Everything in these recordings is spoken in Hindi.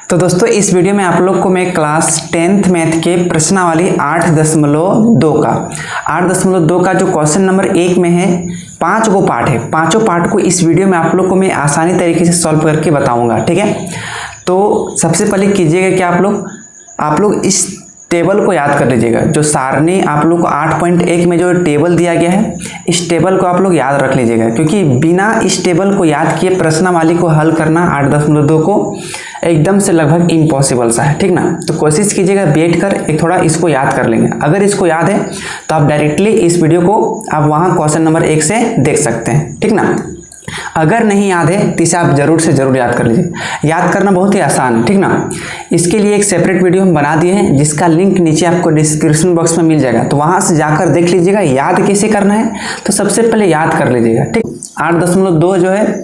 तो दोस्तों इस वीडियो में आप लोग को मैं क्लास 10th मैथ के प्रश्नावली 8.2 का जो क्वेश्चन नंबर 1 में है 5 गो पार्ट है, पांचों पार्ट को इस वीडियो में आप लोग को मैं आसानी तरीके से सॉल्व करके बताऊंगा। ठीक है, तो सबसे पहले कीजिएगा कि आप लोग इस टेबल को याद कर लीजिएगा। जो सारणी आप लोग को 8.1 में जो टेबल दिया गया है, इस टेबल को आप लोग याद रख लीजिएगा, क्योंकि बिना इस टेबल को याद किए प्रश्नावली को हल करना 8.2 को एकदम से लगभग इम्पॉसिबल सा है। ठीक ना, तो कोशिश कीजिएगा बैठ कर एक थोड़ा इसको याद कर लेंगे। अगर इसको याद है तो आप डायरेक्टली इस वीडियो को आप वहाँ क्वेश्चन नंबर 1 से देख सकते हैं। ठीक ना, अगर नहीं याद है तो इसे आप जरूर से जरूर याद कर लीजिए। याद करना बहुत ही आसान है। ठीक ना, इसके लिए एक सेपरेट वीडियो हम बना दिए हैं, जिसका लिंक नीचे आपको डिस्क्रिप्शन बॉक्स में मिल जाएगा, तो वहां से जाकर देख लीजिएगा। याद कैसे करना है तो सबसे पहले याद कर लीजिएगा। ठीक, 8.2 जो है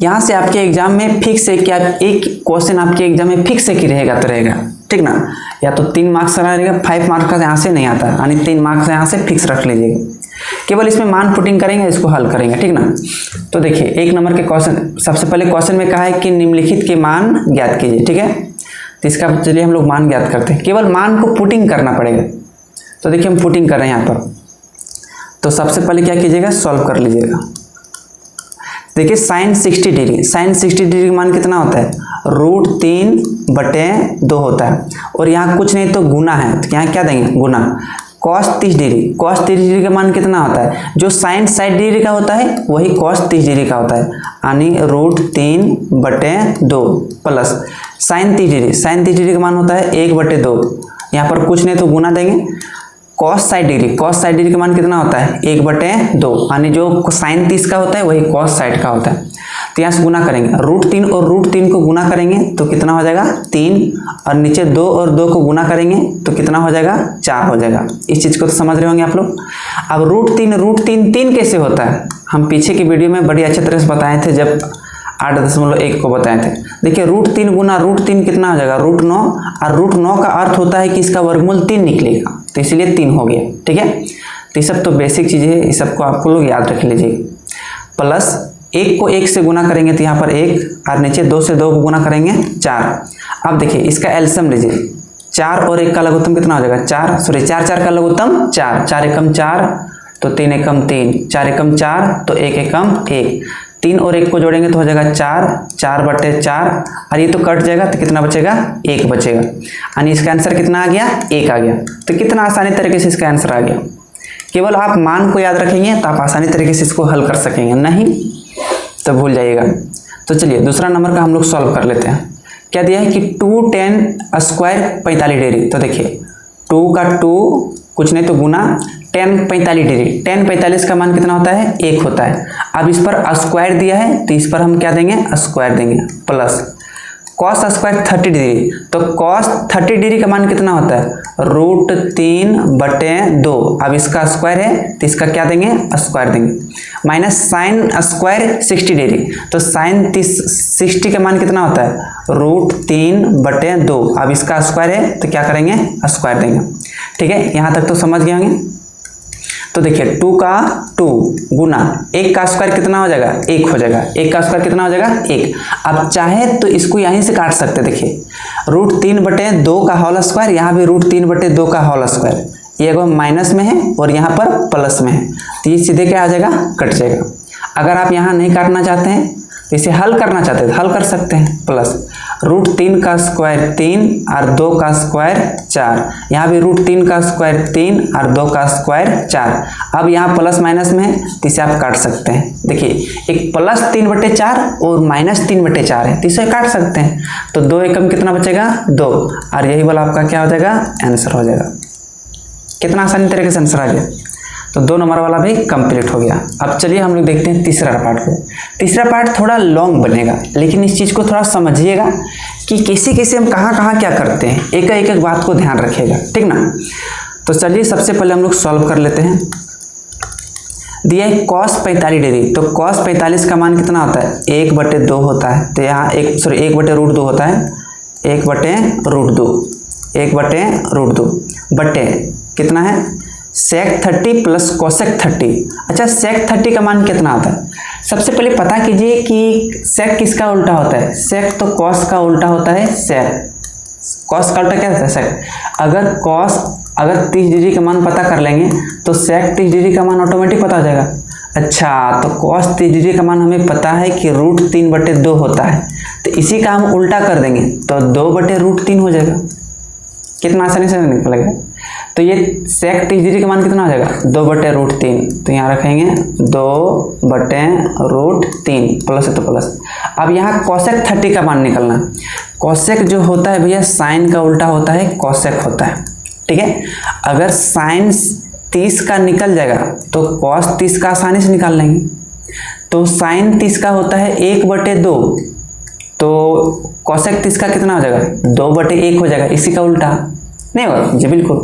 यहाँ से आपके एग्जाम में फिक्स है कि आप एक क्वेश्चन आपके एग्जाम में फिक्स है कि रहेगा तो रहेगा। ठीक ना, या तो 3 मार्क्स का रहेगा, 5 मार्क्स का यहाँ से नहीं आता, यानी 3 मार्क्स यहाँ से फिक्स रख लीजिएगा। केवल इसमें मान पुटिंग करेंगे, इसको हल करेंगे। ठीक ना, तो देखिए 1 नंबर के क्वेश्चन, सबसे पहले क्वेश्चन में कहा है कि निम्नलिखित के मान ज्ञात कीजिए। ठीक है, तो इसका चलिए हम लोग मान ज्ञात करते हैं। केवल मान को पुटिंग करना पड़ेगा, तो देखिए हम पुटिंग कर रहे हैं यहाँ पर। तो सबसे पहले क्या कीजिएगा, सॉल्व कर लीजिएगा। देखिए साइन 60 डिग्री, साइन 60 डिग्री का मान कितना होता है, √3/2 होता है। और यहाँ कुछ नहीं तो गुना है, तो यहाँ क्या देंगे, गुना। cos 30 डिग्री, cos 30 डिग्री का मान कितना होता है, जो साइन 60 डिग्री का होता है वही cos 30 डिग्री का होता है, यानी √3/2 plus sine 30 degree, sine 30 degree का मान होता है 1/2। यहाँ पर कुछ नहीं तो गुना देंगे। cos 60 डिग्री, cos 60 डिग्री का मान कितना होता है, 1/2, यानी जो साइन 30 का होता है वही cos 60 का होता है। तो यहाँ से गुना करेंगे, √3 और √3 को गुना करेंगे तो कितना हो जाएगा, 3, और नीचे 2 और 2 को गुना करेंगे तो कितना हो जाएगा, 4 हो जाएगा। इस चीज़ को तो समझ रहे होंगे आप लोग। अब √3 कैसे होता है, हम पीछे की वीडियो में बड़ी अच्छी तरह से बताए थे, जब 8.1 को बताए थे। देखिए √3 गुना √3 कितना हो जाएगा, √9, और √9 का अर्थ होता है कि इसका वर्गमूल 3 निकलेगा, तो इसलिए 3 हो गया। ठीक है, तो ये सब तो बेसिक चीज़ें है, इस सबको आपको लोग याद रख लीजिए। प्लस 1 को 1 से गुना करेंगे तो यहाँ पर 1, और नीचे 2 से 2 को गुना करेंगे 4। अब देखिए इसका एलसीएम लीजिए, 4 और 1 का लघुत्तम कितना हो जाएगा, 4 का लघुत्तम 4, 4 एकम 4 तो 3 एकम 3, 4 एकम 4 तो 1 एकम 1, 3 और 1 को जोड़ेंगे तो हो जाएगा 4, 4/4, और ये तो कट जाएगा तो कितना बचेगा, 1 बचेगा, यानी इसका आंसर कितना आ गया, 1 आ गया। तो कितना आसानी तरीके से इसका आंसर आ गया। केवल आप मान को याद रखेंगे तो आप आसानी तरीके से इसको हल कर सकेंगे, नहीं तो भूल जाइएगा। तो चलिए दूसरा नंबर का हम लोग सॉल्व कर लेते हैं। क्या दिया है कि 2tan² 45 डिग्री, तो देखिए 2 का 2 कुछ नहीं तो गुना, tan 45 डिग्री, tan 45 का मान कितना होता है, 1 होता है। अब इस पर स्क्वायर दिया है तो इस पर हम क्या देंगे, स्क्वायर देंगे, प्लस cos² 30 डिग्री, तो cos 30 डिग्री का मान कितना होता है, √3/2। अब इसका स्क्वायर है तो इसका क्या देंगे, स्क्वायर देंगे, माइनस साइन स्क्वायर 60 डिग्री, तो साइन 60 का मान कितना होता है, √3/2। अब इसका स्क्वायर है तो क्या करेंगे, स्क्वायर देंगे। ठीक है, यहाँ तक तो समझ गए होंगे। तो देखिए 2 का 2 गुना 1 का स्क्वायर कितना हो जाएगा, 1 हो जाएगा, 1 का स्क्वायर कितना हो जाएगा, 1। अब चाहे तो इसको यहीं से काट सकते, देखिए √3/2 का होल स्क्वायर, यहाँ भी √3/2 का होल स्क्वायर, ये एगो माइनस में है और यहाँ पर प्लस में है, तो ये सीधे क्या आ जाएगा, कट जाएगा। अगर आप यहाँ नहीं काटना चाहते हैं, इसे हल करना चाहते हैं तो हल कर सकते हैं, प्लस √3 का स्क्वायर 3 और 2 का स्क्वायर 4, यहाँ भी √3 का स्क्वायर 3 और 2 का स्क्वायर 4। अब यहाँ प्लस माइनस में है तो इसे आप काट सकते हैं। देखिए एक प्लस 3/4 और माइनस 3/4 है, तो इसे काट सकते हैं। तो 2 एकम कितना बचेगा, 2, और यही वाला आपका क्या हो जाएगा, आंसर हो जाएगा। कितना आसानी तरीके से आंसर आ गया। तो 2 नंबर वाला भी कंप्लीट हो गया। अब चलिए हम लोग देखते हैं तीसरा पार्ट को। तीसरा पार्ट थोड़ा लॉन्ग बनेगा, लेकिन इस चीज़ को थोड़ा समझिएगा कि कैसे कैसे हम कहाँ क्या करते हैं, एक बात को ध्यान रखिएगा। ठीक ना, तो चलिए सबसे पहले हम लोग सॉल्व कर लेते हैं। दिया है cos 45 डिग्री, तो cos 45 का मान कितना होता है, 1/2 होता है, तो यहाँ 1/√2 होता है, 1/√2 बटे कितना है, सेक 30 प्लस कोसेक 30। अच्छा, सेक 30 का मान कितना आता है? सबसे पहले पता कीजिए कि सेक किसका उल्टा होता है। सेक तो कॉस का उल्टा होता है सेक। कॉस का उल्टा क्या होता है? सेक। अगर 30 डिग्री का मान पता कर लेंगे तो सेक 30 डिग्री का मान ऑटोमेटिक पता हो जाएगा। अच्छा, तो कॉस 30 डिग्री का मान हमें पता है कि √3/2 होता है, तो इसी का हम उल्टा कर देंगे तो 2/√3 हो जाएगा। कितना आसानी से निकलेगा। तो ये सेक 30 डिग्री का मान कितना हो जाएगा? 2/√3। तो यहाँ रखेंगे 2/√3, प्लस है तो प्लस। अब यहाँ कोसेक 30 का मान निकलना। कोसेक जो होता है भैया साइन का उल्टा होता है कोसेक होता है, ठीक है। अगर साइन 30 का निकल जाएगा तो कॉस 30 का आसानी से निकाल लेंगे। तो साइन 30 का होता है 1/2, तो कोसेक 30 का कितना हो जाएगा? 2/1 हो जाएगा। इसी का उल्टा नहीं होगा जी, बिल्कुल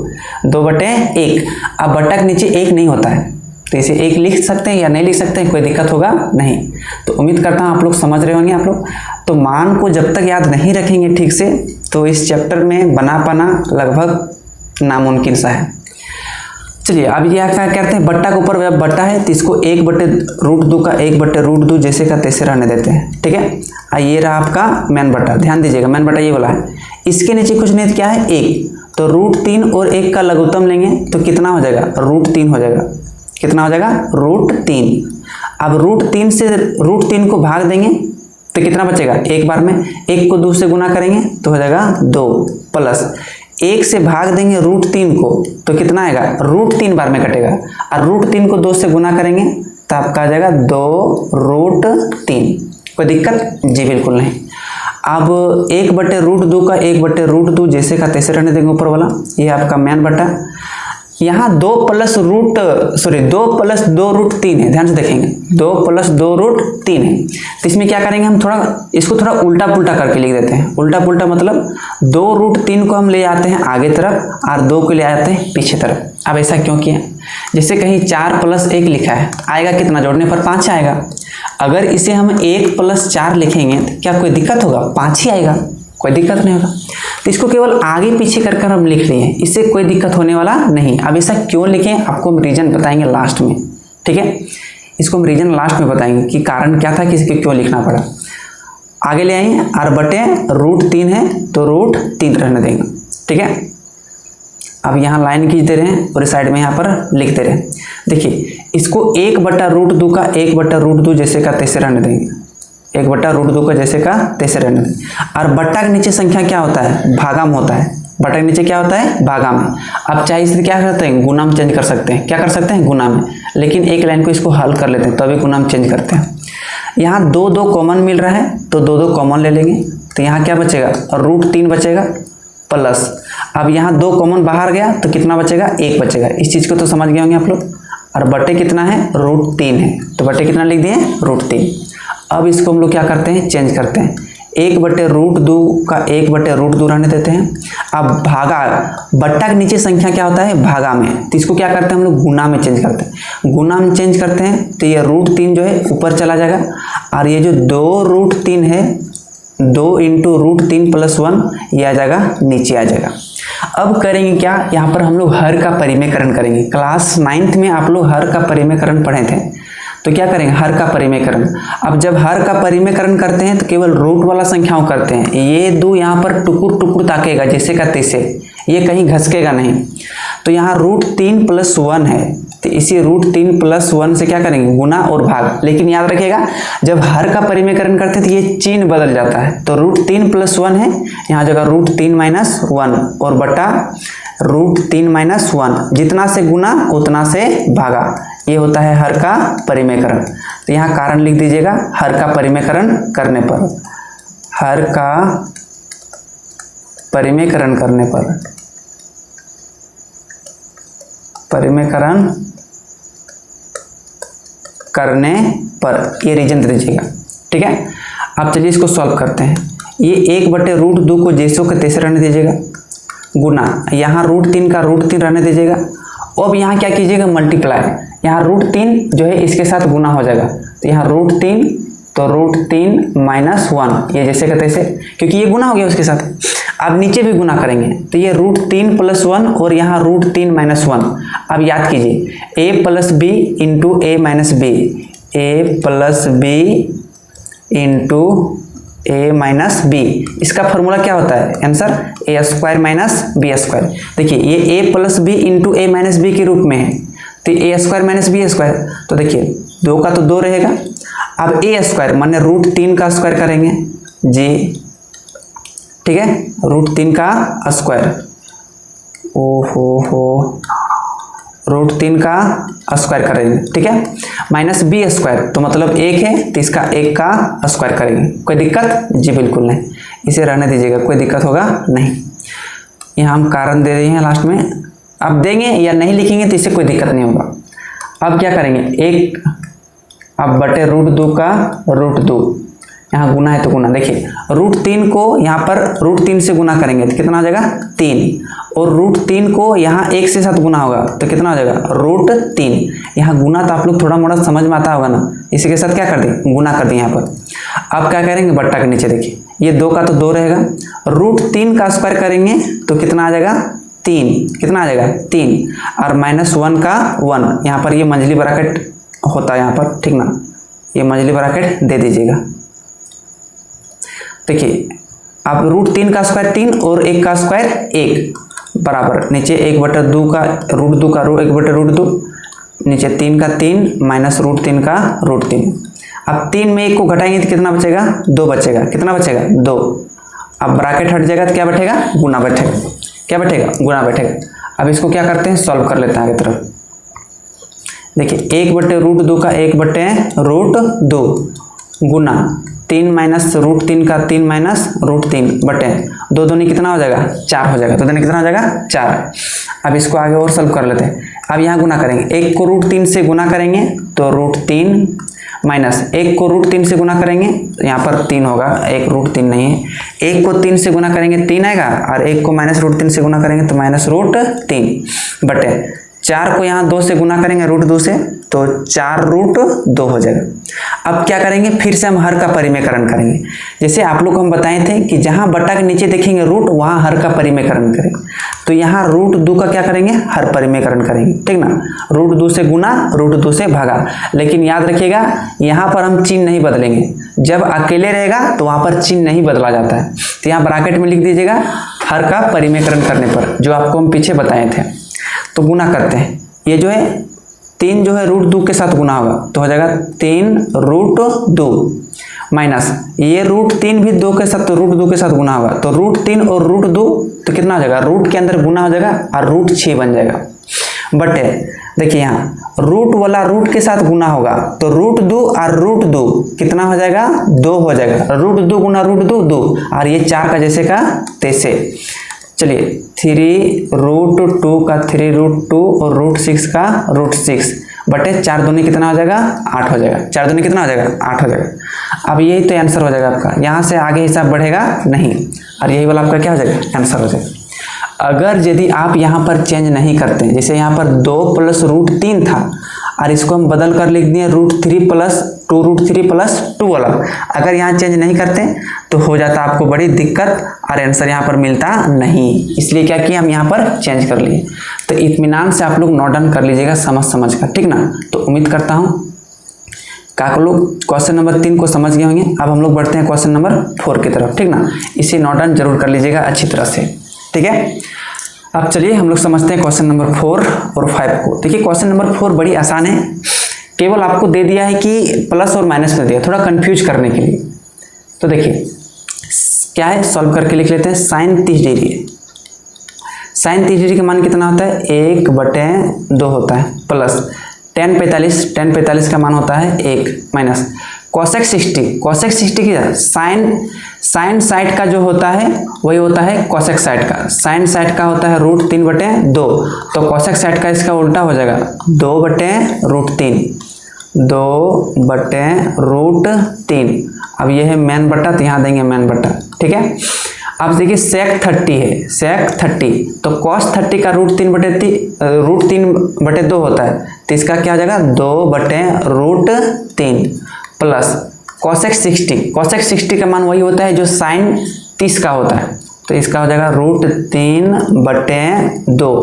2/1। अब बटा के नीचे 1 नहीं होता है, तो इसे 1 लिख सकते हैं या नहीं लिख सकते हैं, कोई दिक्कत होगा नहीं। तो उम्मीद करता हूँ आप लोग समझ रहे होंगे। आप लोग तो मान को जब तक याद नहीं रखेंगे ठीक से, तो इस चैप्टर में बना पाना लगभग नामुमकिन सा है। चलिए अब ये क्या करते हैं, बट्टा के ऊपर जब बट्टा है तो इसको 1/√2 का 1/√2 जैसे का तैसे रहने देते हैं, ठीक है। ये रहा आपका मैन बट्टा। ध्यान दीजिएगा, मैन बट्टा ये वाला है। इसके नीचे कुछ नहीं, क्या है? 1। तो √3 और 1 का लघुत्तम लेंगे तो कितना हो जाएगा? √3 हो जाएगा। कितना हो जाएगा? √3। अब √3 से √3 को भाग देंगे तो कितना बचेगा? एक बार में 1 को 2 से गुना करेंगे तो हो जाएगा 2, प्लस 1 से भाग देंगे √3 को तो कितना आएगा? √3 बार में कटेगा। और √3 को 2 से गुना करेंगे तो आपका आ जाएगा 2√3। कोई दिक्कत? जी बिल्कुल नहीं। अब 1/√2 का 1/√2 जैसे का तैसे रहने देंगे ऊपर वाला। ये आपका मैन बटा। यहाँ 2 + 2√3 है। ध्यान से देखेंगे, 2 + 2√3 है। तो इसमें क्या करेंगे हम, इसको थोड़ा उल्टा पुल्टा करके लिख देते हैं। उल्टा पुल्टा मतलब 2√3 को हम ले आते हैं आगे तरफ और 2 को ले आते हैं पीछे तरफ। अब ऐसा क्यों किया? जैसे कहीं 4 + 1 लिखा है, आएगा कितना? जोड़ने पर 5 आएगा। अगर इसे हम 1 + 4 लिखेंगे तो क्या कोई दिक्कत होगा? 5 ही आएगा, कोई दिक्कत नहीं होगा। तो इसको केवल आगे पीछे कर हम लिख लिए हैं, इससे कोई दिक्कत होने वाला नहीं। अब ऐसा क्यों लिखें आपको हम रीजन बताएंगे लास्ट में, ठीक है। इसको हम रीजन लास्ट में बताएंगे कि कारण क्या था कि इसके क्यों लिखना पड़ा। आगे ले आएंगे R/√3 है तो √3 रहने देंगे, ठीक है। अब यहाँ लाइन खींचते रहे और इस साइड में यहाँ पर लिखते रहे। देखिए इसको 1/√2 का 1/√2 जैसे का तैसे रहने देंगे। 1/√2 का जैसे का तैसे रहने देंगे। और बट्टा के नीचे संख्या क्या होता है? भागाम होता है। बट्टा के नीचे क्या होता है? भागाम। अब चाहे इसे क्या करते हैं? गुना में चेंज कर सकते हैं। क्या कर सकते हैं? गुना में। लेकिन एक लाइन को इसको हल कर लेते हैं तभी गुना में चेंज करते हैं। यहाँ 2 कॉमन मिल रहा है तो 2 कॉमन ले लेंगे तो यहाँ क्या बचेगा? √3 बचेगा, प्लस अब यहाँ 2 कॉमन बाहर गया तो कितना बचेगा? 1 बचेगा। इस चीज़ को तो समझ गए होंगे आप लोग। और बटे कितना है? √3 है, तो बटे कितना लिख दिए? √3। अब इसको हम लोग क्या करते हैं? चेंज करते हैं। 1/√2 का 1/√2 रहने देते हैं। अब भागा, बट्टा के नीचे संख्या क्या होता है? भागा में। तो इसको क्या करते हैं हम लोग? गुना में चेंज करते हैं। गुना में चेंज करते हैं तो ये √3 जो है ऊपर चला जाएगा और ये जो 2√3 है 2 × √3 + 1 ये आ जाएगा, नीचे आ जाएगा। अब करेंगे क्या? यहाँ पर हम लोग हर का परिमेयकरण करेंगे। क्लास 9th में आप लोग हर का परिमेयकरण पढ़े थे, तो क्या करेंगे? हर का परिमेयकरण। अब जब हर का परिमेयकरण करते हैं तो केवल रूट वाला संख्याओं करते हैं। ये 2 यहाँ पर टुकुर टुकुर ताकेगा जैसे का तैसे, ये कहीं घसकेगा नहीं। तो यहाँ √3 + 1 है तो इसी √3 + 1 से क्या करेंगे? गुना और भाग। लेकिन याद रखिएगा जब हर का परिमेयकरण करते हैं तो ये चिन्ह बदल जाता है। तो √3 + 1 है, यहाँ जगह √3 - 1 और बटा √3 - 1। जितना से गुना उतना से भागा, ये होता है हर का परिमेयकरण। तो यहाँ कारण लिख दीजिएगा। हर का परिमेयकरण करने पर, हर का परिमेयकरण करने पर, परिमेयकरण करने पर ये रीजन दे दीजिएगा, ठीक है। अब चलिए इसको सॉल्व करते हैं। ये 1/√2 को जैसो के तैसे रहने दीजिएगा, गुना यहाँ √3 का √3 रहने दीजिएगा। अब यहाँ क्या कीजिएगा? मल्टीप्लाई। यहाँ √3 जो है इसके साथ गुना हो जाएगा तो यहाँ √3 तो √3 - 1 ये जैसे का तैसे, क्योंकि ये गुना हो गया उसके साथ। अब नीचे भी गुना करेंगे तो ये √3 + 1 और यहाँ √3 - 1। अब याद कीजिए a + b into a - b, a + b into a - b, इसका फॉर्मूला क्या होता है आंसर a² - b²। देखिए ये a + b into a - b के रूप में है तो a² - b²। तो देखिए 2 का तो 2 रहेगा। अब a² माने √3 का स्क्वायर करेंगे जी, ठीक है, √3 का स्क्वायर, √3 का स्क्वायर करेंगे, ठीक है, -b², तो मतलब 1 है तो इसका 1 का स्क्वायर करेंगे। कोई दिक्कत? जी बिल्कुल नहीं, इसे रहने दीजिएगा, कोई दिक्कत होगा नहीं। यहाँ हम कारण दे रहे हैं लास्ट में, अब देंगे या नहीं लिखेंगे तो इससे कोई दिक्कत नहीं होगा। अब क्या करेंगे 1 अब बटे √2 का √2, यहाँ गुना है तो गुना, देखिए √3 को यहाँ पर √3 से गुना करेंगे तो कितना हो जाएगा 3, और √3 को यहाँ 1 से साथ गुना होगा तो कितना हो जाएगा √3। यहाँ गुना तो आप लोग थोड़ा मोड़ा समझ में आता होगा ना, इसी के साथ क्या कर दें गुना कर दें यहाँ पर। अब क्या करेंगे बट्टा के नीचे देखिए ये 2 का तो 2 रहेगा, √3 का स्क्वायर करेंगे तो कितना आ जाएगा 3, कितना आ जाएगा 3, और -1 का 1, यहाँ पर ये मंझली ब्रैकेट होता है यहाँ पर, ठीक ना, ये मंझली ब्रैकेट दे दीजिएगा। देखिए अब √3 का स्क्वायर 3 और 1 का स्क्वायर 1 बराबर नीचे 1/2 का √2 का 1/2, नीचे 3 का 3 माइनस √3 का √3। अब 3 में 1 को घटाएंगे तो कितना बचेगा 2 बचेगा, कितना बचेगा 2। अब ब्रैकेट हट जाएगा तो क्या बैठेगा गुना बैठेगा, क्या बैठेगा गुना बैठेगा। अब इसको क्या करते हैं सॉल्व कर लेते हैं आगे तरफ। देखिए 1/√2 का 1/√2 गुना 3 माइनस √3 का 3 माइनस √3 बटे 2 दूनी कितना हो जाएगा 4 हो जाएगा, 2 दूनी कितना हो जाएगा 4। अब इसको आगे और सॉल्व कर लेते हैं। अब यहाँ गुना करेंगे, 1 को √3 से गुना करेंगे तो √3 माइनस 1 को √3 से गुना करेंगे तो यहाँ पर 3 होगा, 1 √3 नहीं है, 1 को 3 से गुना करेंगे 3 आएगा, और 1 को -√3 से गुना करेंगे तो -√3 बटे 4 को यहाँ 2 से गुना करेंगे √2 से तो 4√2 हो जाएगा। अब क्या करेंगे फिर से हम हर का परिमेयकरण करेंगे। जैसे आप लोग को हम बताए थे कि जहाँ बट्टा के नीचे देखेंगे रूट वहाँ हर का परिमेयकरण करेंगे, तो यहाँ √2 का क्या करेंगे हर परिमेयकरण करेंगे, ठीक ना, √2 से गुना √2 से भागा। लेकिन याद रखिएगा यहाँ पर हम चिन्ह नहीं बदलेंगे, जब अकेले रहेगा तो वहाँ पर चिन्ह नहीं बदला जाता है। तो यहाँ ब्रैकेट में लिख दीजिएगा हर का परिमेयकरण करने पर, जो आपको हम पीछे बताए थे। तो गुना करते हैं, ये जो है 3 जो है √2 के साथ गुना होगा तो हो जाएगा 3√2 माइनस ये √3 भी 2 के साथ तो √2 के साथ गुना होगा तो √3 और √2 तो कितना हो जाएगा रूट के अंदर गुना हो जाएगा और √6 बन जाएगा बटे देखिए यहाँ रूट वाला रूट के साथ गुना होगा तो √2 और √2 कितना हो जाएगा 2 हो जाएगा, √2 गुना √2 2, और ये 4 का जैसे का तैसे। चलिए 3√2 का 3√2 और √6 का √6 बटे 4 दूनी कितना हो जाएगा 8 हो जाएगा, 4 दूनी कितना हो जाएगा 8 हो जाएगा। अब यही तो आंसर हो जाएगा आपका, यहाँ से आगे हिसाब बढ़ेगा नहीं, और यही वाला आपका क्या हो जाएगा आंसर हो जाएगा। अगर यदि आप यहाँ पर चेंज नहीं करते, जैसे यहाँ पर 2 + √3 था और इसको हम बदल कर लिख दिए √3 + 2√3 + 2 वाला, अगर यहाँ चेंज नहीं करते तो हो जाता आपको बड़ी दिक्कत और आंसर यहाँ पर मिलता नहीं। इसलिए क्या किया हम यहाँ पर चेंज कर लिए। तो इत्मीनान से आप लोग नोट डाउन कर लीजिएगा समझ कर, ठीक ना। तो उम्मीद करता हूँ आप लोग क्वेश्चन नंबर 3 को समझ गए होंगे। अब हम लोग बढ़ते हैं क्वेश्चन नंबर 4 की तरफ, ठीक ना। इसे नोट डाउन जरूर कर लीजिएगा अच्छी तरह से, ठीक है। अब चलिए हम लोग समझते हैं क्वेश्चन नंबर 4 और 5 को। देखिए क्वेश्चन नंबर 4 बड़ी आसान है, केवल आपको दे दिया है कि प्लस और माइनस में दिया, थोड़ा कंफ्यूज करने के लिए। तो देखिए क्या है, सॉल्व करके लिख लेते हैं। sin 30 डिग्री, sin 30 डिग्री का मान कितना होता है 1/2 होता है, प्लस tan 45 का मान होता है 1 माइनस cosec 60 की साइन साइड का जो होता है वही होता है cosec साइड का। साइन साइड का होता है √3/2, तो cosec साइड का इसका उल्टा हो जाएगा 2/√3, 2/√3। अब ये है मेन बट्टा तो यहाँ देंगे मेन बट्टा, ठीक है। अब देखिए sec 30 है, sec 30 तो cos 30 का √3/2 होता है, तो इसका क्या हो जाएगा 2/√3 प्लस cosec 60 का मान वही होता है जो sin 30 का होता है, तो इसका हो जाएगा √3/2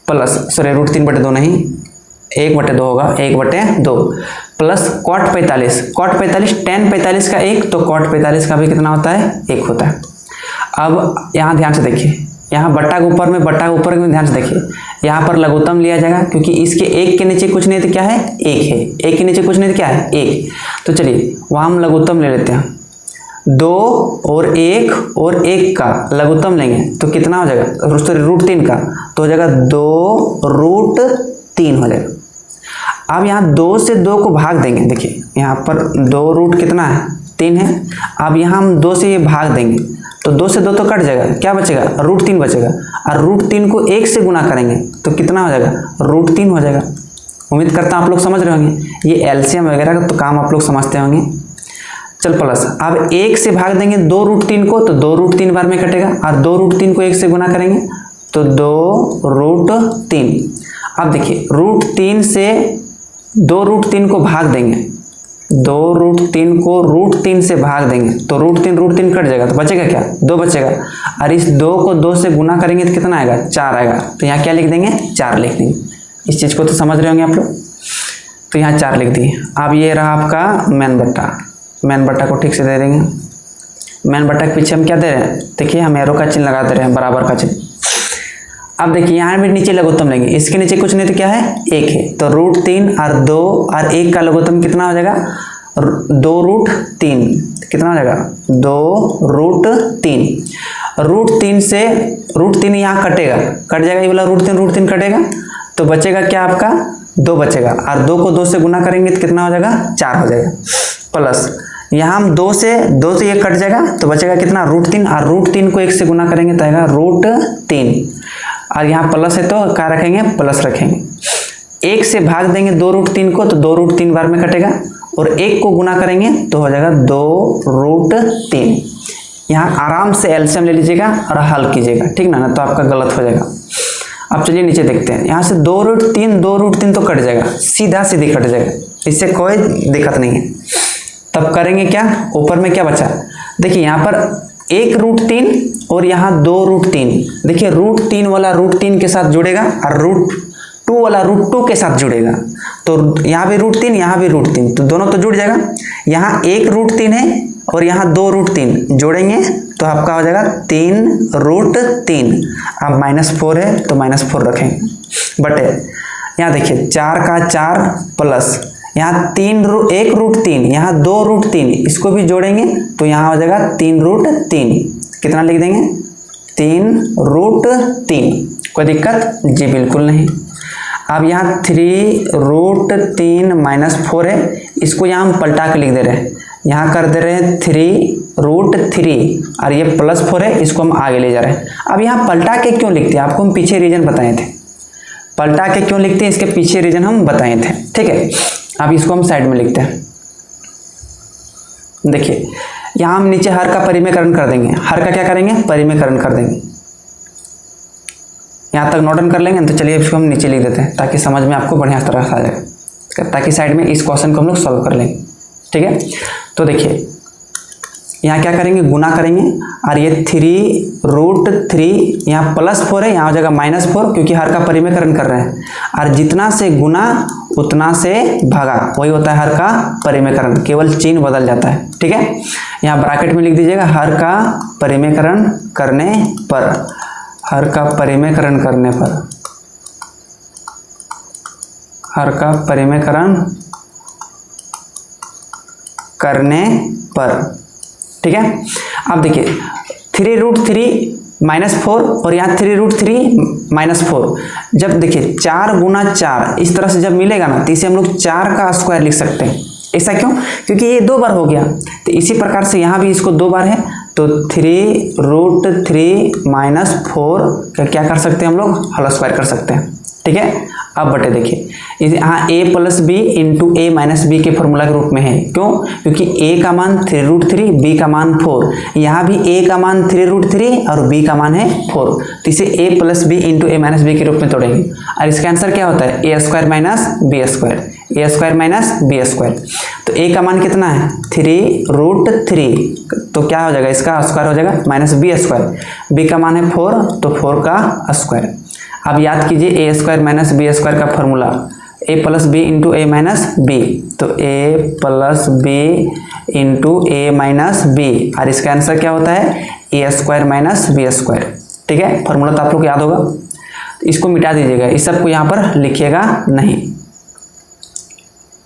प्लस √3/2 नहीं, 1/2 होगा, 1/2 प्लस cot 45, tan 45 का 1, तो cot 45 का भी कितना होता है, 1 होता है। अब यहाँ ध्यान से देखिए, यहाँ बट्टा के ऊपर में ध्यान से देखिए, यहाँ पर लघुत्तम लिया जाएगा क्योंकि इसके 1 के नीचे कुछ नहीं तो क्या है, 1 है, 1 के नीचे कुछ नहीं तो क्या है, 1। तो चलिए वहाँ हम लघुत्तम ले लेते हैं, 2 और 1 और 1 का लघुत्तम लेंगे तो कितना हो जाएगा, √3 का, तो हो जाएगा 2√3 हो जाएगा। अब यहाँ 2 से 2 को भाग देंगे, देखिए यहाँ पर 2 कितना है, 3 है। अब यहाँ हम 2 से ये भाग देंगे तो 2 से 2 तो कट जाएगा, क्या बचेगा, √3 बचेगा, और √3 को 1 से गुना करेंगे तो कितना हो जाएगा, √3 हो जाएगा। उम्मीद करता हूँ आप लोग समझ रहे होंगे, ये एलसीएम वगैरह का तो काम आप लोग समझते होंगे। चल प्लस, अब 1 से भाग देंगे 2√3 को तो 2√3 बार में कटेगा, और 2√3 को 1 से गुना करेंगे तो 2√3। अब देखिए √3 से 2√3 को भाग देंगे, 2√3 को √3 से भाग देंगे तो √3 कट जाएगा, तो बचेगा क्या, 2 बचेगा, और इस 2 को 2 से गुना करेंगे तो कितना आएगा, 4 आएगा। तो यहाँ क्या लिख देंगे, 4 लिख देंगे। इस चीज़ को तो समझ रहे होंगे आप लोग, तो यहाँ 4 लिख दिए। अब ये रहा आपका मेन बट्टा को ठीक से दे देंगे। मेन बट्टा के पीछे हम क्या दे रहे हैं, देखिए हम एरो का चिन्ह लगा दे रहे हैं, बराबर का चिन्ह। अब देखिए यहाँ भी नीचे लघुत्तम लेंगे, इसके नीचे कुछ नहीं तो क्या है, 1 है, तो √3 और 2 और 1 का लघुत्तम कितना हो जाएगा, 2√3, कितना हो जाएगा, 2√3। √3 से √3 यहाँ कट जाएगा, ये वाला √3 कटेगा, तो बचेगा क्या आपका, 2 बचेगा, और 2 को 2 से गुना करेंगे तो कितना हो जाएगा, 4 हो जाएगा। प्लस यहाँ हम 2 से ये कट जाएगा तो बचेगा कितना, √3, और √3 को 1 से गुना करेंगे तो आएगा √3, और यहाँ प्लस है तो क्या रखेंगे, प्लस रखेंगे। 1 से भाग देंगे 2√3 को तो 2√3 बार में कटेगा, और 1 को गुना करेंगे तो हो जाएगा 2√3। यहाँ आराम से एलसीएम ले लीजिएगा और हल कीजिएगा, ठीक ना तो आपका गलत हो जाएगा। अब चलिए नीचे देखते हैं, यहाँ से 2√3 तो कट जाएगा, सीधा सीधी कट जाएगा, इससे कोई दिक्कत नहीं है। तब करेंगे क्या, ऊपर में क्या बचा, देखिए यहाँ पर 1√3 और यहाँ 2√3, देखिए √3 वाला √3 के साथ जुड़ेगा और √2 वाला √2 के साथ जुड़ेगा, तो यहाँ भी √3 यहाँ भी √3, तो दोनों तो जुड़ जाएगा। यहाँ 1√3 है और यहाँ 2√3 जोड़ेंगे तो आपका हो जाएगा 3√3। अब -4 है तो -4 रखेंगे, बटे यहाँ देखिए 4 का 4 प्लस यहाँ 1√3 यहाँ 2√3, इसको भी जोड़ेंगे तो यहाँ हो जाएगा 3√3। कितना लिख देंगे, 3√3। कोई दिक्कत, जी बिल्कुल नहीं। अब यहाँ 3√3 -4 है, इसको यहाँ हम पलटा के लिख दे रहे हैं, यहाँ कर दे रहे हैं 3√3, और ये +4 है, इसको हम आगे ले जा रहे हैं। अब यहाँ पलटा के क्यों लिखते हैं, आपको हम पीछे रीजन बताए थे, पलटा के क्यों लिखते हैं इसके पीछे रीजन हम बताए थे, ठीक है। अब इसको हम साइड में लिखते हैं। देखिए यहाँ हम नीचे हर का परिमेयकरण कर देंगे, हर का क्या करेंगे, परिमेयकरण कर देंगे। यहाँ तक नोट कर लेंगे, तो चलिए इसको हम नीचे लिख देते हैं ताकि समझ में आपको बढ़िया तरह से आ जाएगा, ताकि साइड में इस क्वेश्चन को हम लोग सॉल्व कर लेंगे, ठीक है। तो देखिए यहाँ क्या करेंगे, गुना करेंगे, और ये 3√3 यहाँ +4 है, यहाँ हो जाएगा -4 क्योंकि हर का परिमेयकरण कर रहे हैं, और जितना से गुना उतना से भागा, वही होता है हर का परिमेयकरण, केवल चिन्ह बदल जाता है, ठीक है। यहाँ ब्रैकेट में लिख दीजिएगा हर का परिमेयकरण करने पर, हर का परिमेयकरण करने पर, हर का परिमेयकरण करने पर, ठीक है। अब देखिए 3√3 -4 और यहाँ 3√3 -4, जब देखिए 4 गुना 4 इस तरह से जब मिलेगा ना तो इसे हम लोग 4 का स्क्वायर लिख सकते हैं। ऐसा क्यों, क्योंकि ये 2 बार हो गया, तो इसी प्रकार से यहाँ भी इसको 2 बार है, तो 3√3 -4 का क्या कर सकते हैं हम लोग, होल स्क्वायर कर सकते हैं, ठीक है। अब बटे देखिए यहाँ a + b × a - b के फॉर्मूला के रूप में है, क्यों, क्योंकि a का मान 3√3, b का मान 4, यहाँ भी a का मान 3√3 और b का मान है 4, तो इसे a + b × a - b के रूप में तोड़ेंगे, और इसका आंसर क्या होता है, a² - b²। ए स्क्वायर माइनस बी स्क्वायर। तो ए का मान कितना है 3√3, तो क्या हो जाएगा इसका स्क्वायर हो जाएगा माइनस बी स्क्वायर। बी का मान है 4, तो 4 का स्क्वायर। अब याद कीजिए ए स्क्वायर माइनस बी स्क्वायर का फॉर्मूला ए प्लस बी इंटू ए माइनस बी, तो ए प्लस बी इंटू ए माइनस बी, और इसका आंसर क्या होता है ए स्क्वायर माइनस बी स्क्वायर। ठीक है, फॉर्मूला तो आप लोग को याद होगा, इसको मिटा दीजिएगा, इस सब को यहाँ पर लिखिएगा नहीं।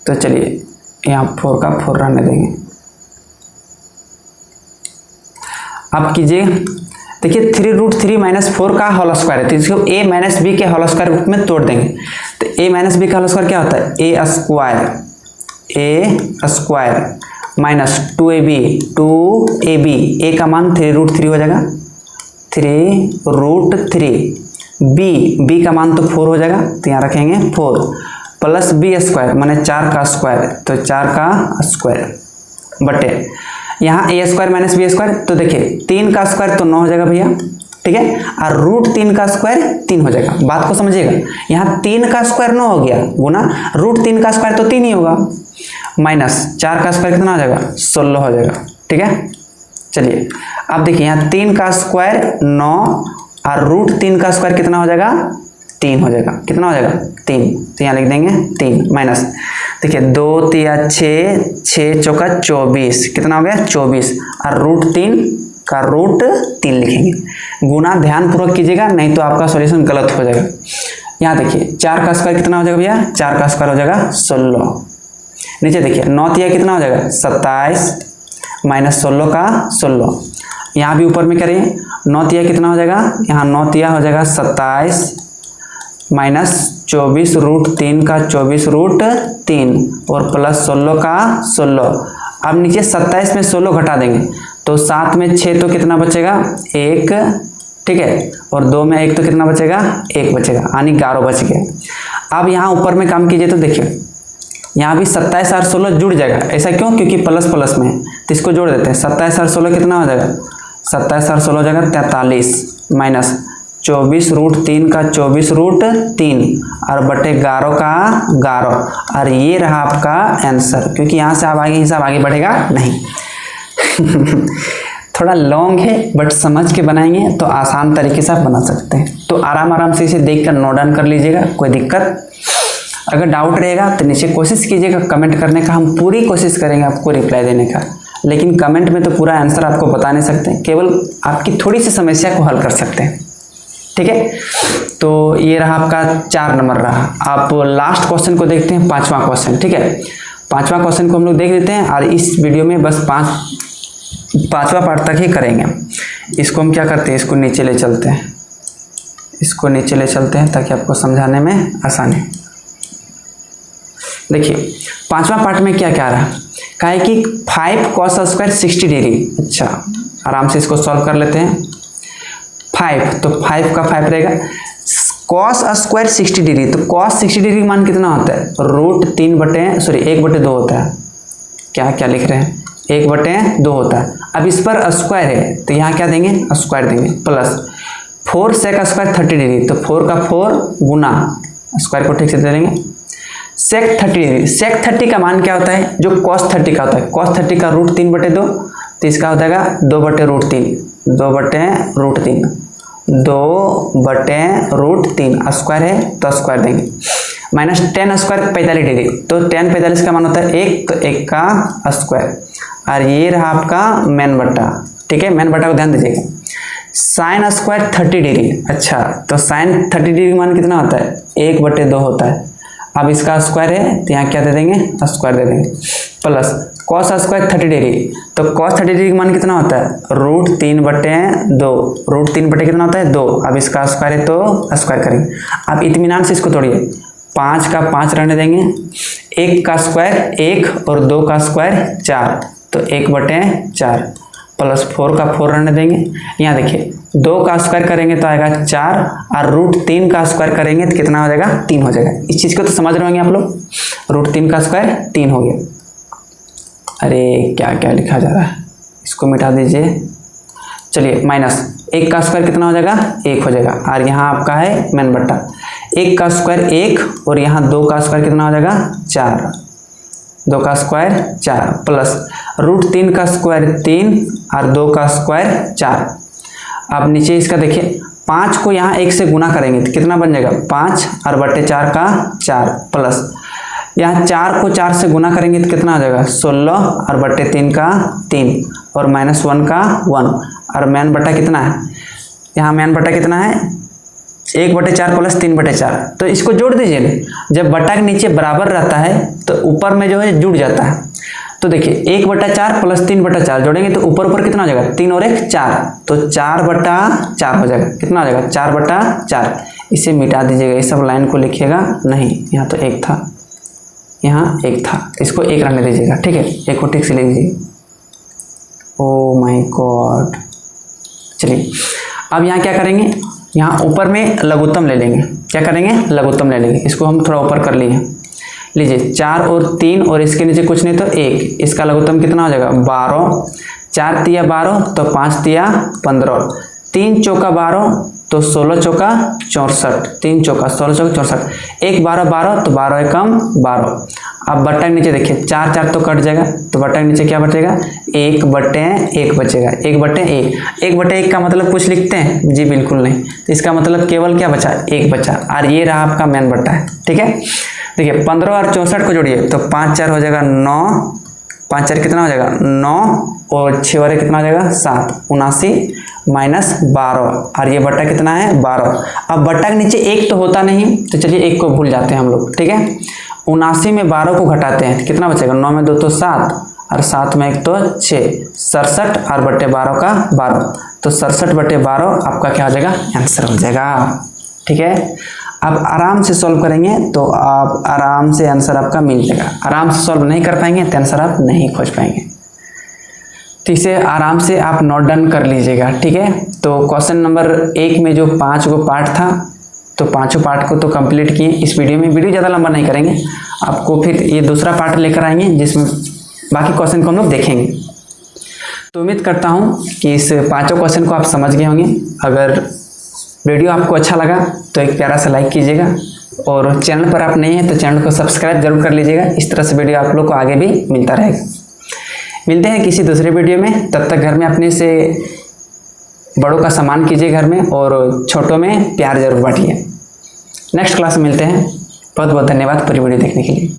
तो चलिए यहाँ 4 का 4 रहने देंगे। अब कीजिए, देखिए 3√3 माइनस 4 का होल स्क्वायर है, तो इसको a माइनस बी के होल स्क्वायर रूप में तोड़ देंगे। तो a माइनस बी का होल स्क्वायर क्या होता है a square minus 2ab, a का मान 3√3 हो जाएगा, 3√3, b का मान तो 4 हो जाएगा, तो यहाँ रखेंगे 4 प्लस बी स्क्वायर माने 4 का स्क्वायर, तो 4 का स्क्वायर बटे यहाँ ए स्क्वायर माइनस बी स्क्वायर, तो देखिए 3 का स्क्वायर तो 9 हो जाएगा भैया। ठीक है, और √3 का स्क्वायर 3 हो जाएगा। बात को समझिएगा, यहाँ 3 का स्क्वायर 9 हो गया गुना √3 का स्क्वायर तो 3 ही होगा, माइनस 4 का स्क्वायर कितना हो जाएगा 16 हो जाएगा। ठीक है, चलिए अब देखिए यहाँ 3 का स्क्वायर 9 और √3 का स्क्वायर कितना हो जाएगा 3 हो जाएगा। कितना हो जाएगा 3, तो यहाँ लिख देंगे 3 माइनस, देखिए 2 3 6, 6 चौका 24, कितना हो गया 24, और √3 का √3 लिखेंगे। गुना ध्यानपूर्वक कीजिएगा, नहीं तो आपका सॉल्यूशन गलत हो जाएगा। यहाँ देखिए 4 का स्क्वायर कितना हो जाएगा भैया, 4 का स्क्वायर हो जाएगा 16। नीचे देखिए 9 3 कितना हो जाएगा 27 माइनस 16 का 16। यहाँ भी ऊपर में करिए 9 3 कितना हो जाएगा, यहाँ 9 3 हो जाएगा 27 माइनस 24 √3 का 24 √3 और प्लस 16 का 16। अब नीचे 27 में 16 घटा देंगे, तो 7 में 6 तो कितना बचेगा 1, ठीक है, और 2 में 1 तो कितना बचेगा 1 बचेगा, यानी 11 बच गया। अब यहाँ ऊपर में काम कीजिए, तो देखिए यहाँ भी 27 और 16 जुड़ जाएगा। ऐसा क्यों, क्योंकि प्लस प्लस में है, तो इसको जोड़ देते हैं। 27 और 16 कितना हो जाएगा, 27 और 16 हो जाएगा 43 माइनस 24 √3 का 24 √3 और बटे 11 का 11, और ये रहा आपका आंसर। क्योंकि यहाँ से आप आगे हिसाब आगे बढ़ेगा नहीं। थोड़ा लॉन्ग है, बट समझ के बनाएंगे तो आसान तरीके से आप बना सकते हैं। तो आराम आराम से इसे देखकर नोट डाउन कर लीजिएगा, कोई दिक्कत अगर डाउट रहेगा तो नीचे कोशिश कीजिएगा कमेंट करने का, हम पूरी कोशिश करेंगे आपको रिप्लाई देने का। लेकिन कमेंट में तो पूरा आंसर आपको बता नहीं सकते, केवल आपकी थोड़ी सी समस्या को हल कर सकते हैं। ठीक है, तो ये रहा आपका 4 नंबर रहा। आप लास्ट क्वेश्चन को देखते हैं, 5वां क्वेश्चन। ठीक है, 5वां क्वेश्चन को हम लोग देख लेते हैं, और इस वीडियो में बस 5वां पार्ट तक ही करेंगे। इसको हम क्या करते हैं, इसको नीचे ले चलते हैं, इसको नीचे ले चलते हैं ताकि आपको समझाने में आसानी। देखिए 5वां पार्ट में क्या क्या रहा, कहा है कि 5 cos स्क्वायर 60 डिग्री। अच्छा, आराम से इसको सॉल्व कर लेते हैं। 5, तो 5 का 5 रहेगा, cos स्क्वायर 60 डिग्री, तो cos 60 डिग्री मान कितना होता है 1/2 होता है। क्या क्या लिख रहे हैं, 1/2 होता है। अब इस पर स्क्वायर है, तो यहाँ क्या देंगे स्क्वायर देंगे, प्लस 4 sec स्क्वायर 30 डिग्री, तो 4 का 4 गुना स्क्वायर को ठीक से दे देंगे sec 30 डिग्री। sec 30 का मान क्या होता है, जो cos 30 का होता है। cos 30 का √3/2, तो इसका हो जाएगा 2/√3, 2/√3, 2/√3 स्क्वायर है तो स्क्वायर देंगे, माइनस tan स्क्वायर 45 डिग्री, तो tan 45 का मान होता है 1, तो 1 का स्क्वायर, और ये रहा आपका मेन बट्टा। ठीक है, मेन बट्टा को ध्यान दीजिएगा। sin स्क्वायर 30 डिग्री, अच्छा, तो sin 30 डिग्री मान कितना होता है 1/2 होता है। अब इसका स्क्वायर है, तो यहाँ क्या दे देंगे स्क्वायर दे देंगे, प्लस cos स्क्वायर 30 डिग्री, तो cos 30 डिग्री का मान कितना होता है √3/2, √3 कितना होता है 2। अब इसका स्क्वायर है तो स्क्वायर करेंगे। अब इत्मीनान से इसको तोड़िए, 5 का 5 रहने देंगे, 1 का स्क्वायर 1 और 2 का स्क्वायर 4, तो 1/4 प्लस 4 का 4 रहने देंगे। यहाँ देखिए 2 का स्क्वायर करेंगे तो आएगा 4, और √3 का स्क्वायर करेंगे तो कितना हो जाएगा 3 हो जाएगा। इस चीज़ को तो समझ रहे होंगे आप लोग, √3 का स्क्वायर 3 हो गया। अरे क्या क्या लिखा जा रहा है, इसको मिटा दीजिए। चलिए माइनस 1 का स्क्वायर कितना हो जाएगा 1 हो जाएगा, और यहाँ आपका है मेन बट्टा। 1 का स्क्वायर 1 और यहाँ 2 का स्क्वायर कितना हो जाएगा 4, 2 का स्क्वायर 4 प्लस रूट 3 का स्क्वायर 3 और 2 का स्क्वायर 4। अब नीचे इसका देखिए 5 को यहाँ 1 से गुना करेंगे तो कितना बन जाएगा 5 और बटे 4 का 4 प्लस यहाँ 4 को 4 से गुना करेंगे तो कितना हो जाएगा 16 और बटे 3 का 3 और -1 का 1 और मैन बटा कितना है, यहाँ मैन बटा कितना है 1/4 प्लस 3/4। तो इसको जोड़ दीजिए ना, जब बटा के नीचे बराबर रहता है तो ऊपर में जो है जुड़ जाता है। तो देखिए 1/4 प्लस 3/4 जोड़ेंगे तो ऊपर ऊपर कितना हो जाएगा 3 और 1 4, तो 4/4 हो जाएगा, कितना हो जाएगा 4/4। इसे मिटा दीजिएगा, इस सब लाइन को लिखिएगा नहीं, यहाँ तो 1 था, यहाँ 1 था, इसको 1 रहने दीजिएगा, ठीक है, 1 को ठीक से ले लीजिए। Oh my God. चलिए अब यहाँ क्या करेंगे, यहाँ ऊपर में लघुत्तम ले लेंगे, क्या करेंगे लघुत्तम ले लेंगे, इसको हम थोड़ा ऊपर कर लिए, लीजिए 4 और 3 और इसके नीचे कुछ नहीं तो 1, इसका लघुत्तम कितना हो जाएगा 12, 4 तिया 12 तो 5 तिया 15, 3 चौका 12 तो 16 चौका 64, 3 चौका 16 चौका 64, 1 12 12 तो 12 एकम 12। अब बट्टा के नीचे देखिए 4 4 तो कट जाएगा, तो बट्टा के नीचे क्या बचेगा 1/1 बचेगा, 1/1, 1/1 का मतलब कुछ लिखते हैं जी बिल्कुल नहीं, तो इसका मतलब केवल क्या बचा 1 बचा, और ये रहा आपका मैन बट्टा है, ठीक है। देखिए 15 और 64 को जोड़िए तो 5 4 हो जाएगा 9, 5 4 कितना हो जाएगा 9 और 6 वाले कितना हो जाएगा 7, 79 -12 और ये बट्टा कितना है 12। अब बट्टा के नीचे 1 तो होता नहीं, तो चलिए 1 को भूल जाते हैं हम लोग, ठीक है। 79 में 12 को घटाते हैं तो कितना बचेगा, 9 में 2 तो 7 और 7 में 1 तो 6, 67 और बटे 12 का 12, तो 67/12 आपका क्या हो जाएगा आंसर हो जाएगा, ठीक है। आप आराम से सॉल्व करेंगे तो आप आराम से आंसर आपका मिल जाएगा, आराम से सॉल्व नहीं कर पाएंगे तो आंसर आप नहीं खोज पाएंगे, तो इसे आराम से आप नोट डाउन कर लीजिएगा, ठीक है। तो क्वेश्चन नंबर 1 में जो 5 गो पार्ट था, तो 5 पार्ट को तो कंप्लीट किए इस वीडियो में, वीडियो ज़्यादा लंबा नहीं करेंगे, आपको फिर ये दूसरा पार्ट लेकर आएंगे जिसमें बाकी क्वेश्चन को हम लोग देखेंगे। तो उम्मीद करता हूँ कि इस 5 क्वेश्चन को आप समझ गए होंगे। अगर वीडियो आपको अच्छा लगा तो एक प्यारा सा लाइक कीजिएगा, और चैनल पर आप नहीं हैं तो चैनल को सब्सक्राइब जरूर कर लीजिएगा, इस तरह से वीडियो आप लोग को आगे भी मिलता रहेगा। मिलते हैं किसी दूसरे वीडियो में, तब तक घर में अपने से बड़ों का सम्मान कीजिए घर में, और छोटों में प्यार जरूर बांटिए। नेक्स्ट क्लास में मिलते हैं, बहुत बहुत धन्यवाद पूरी वीडियो देखने के लिए।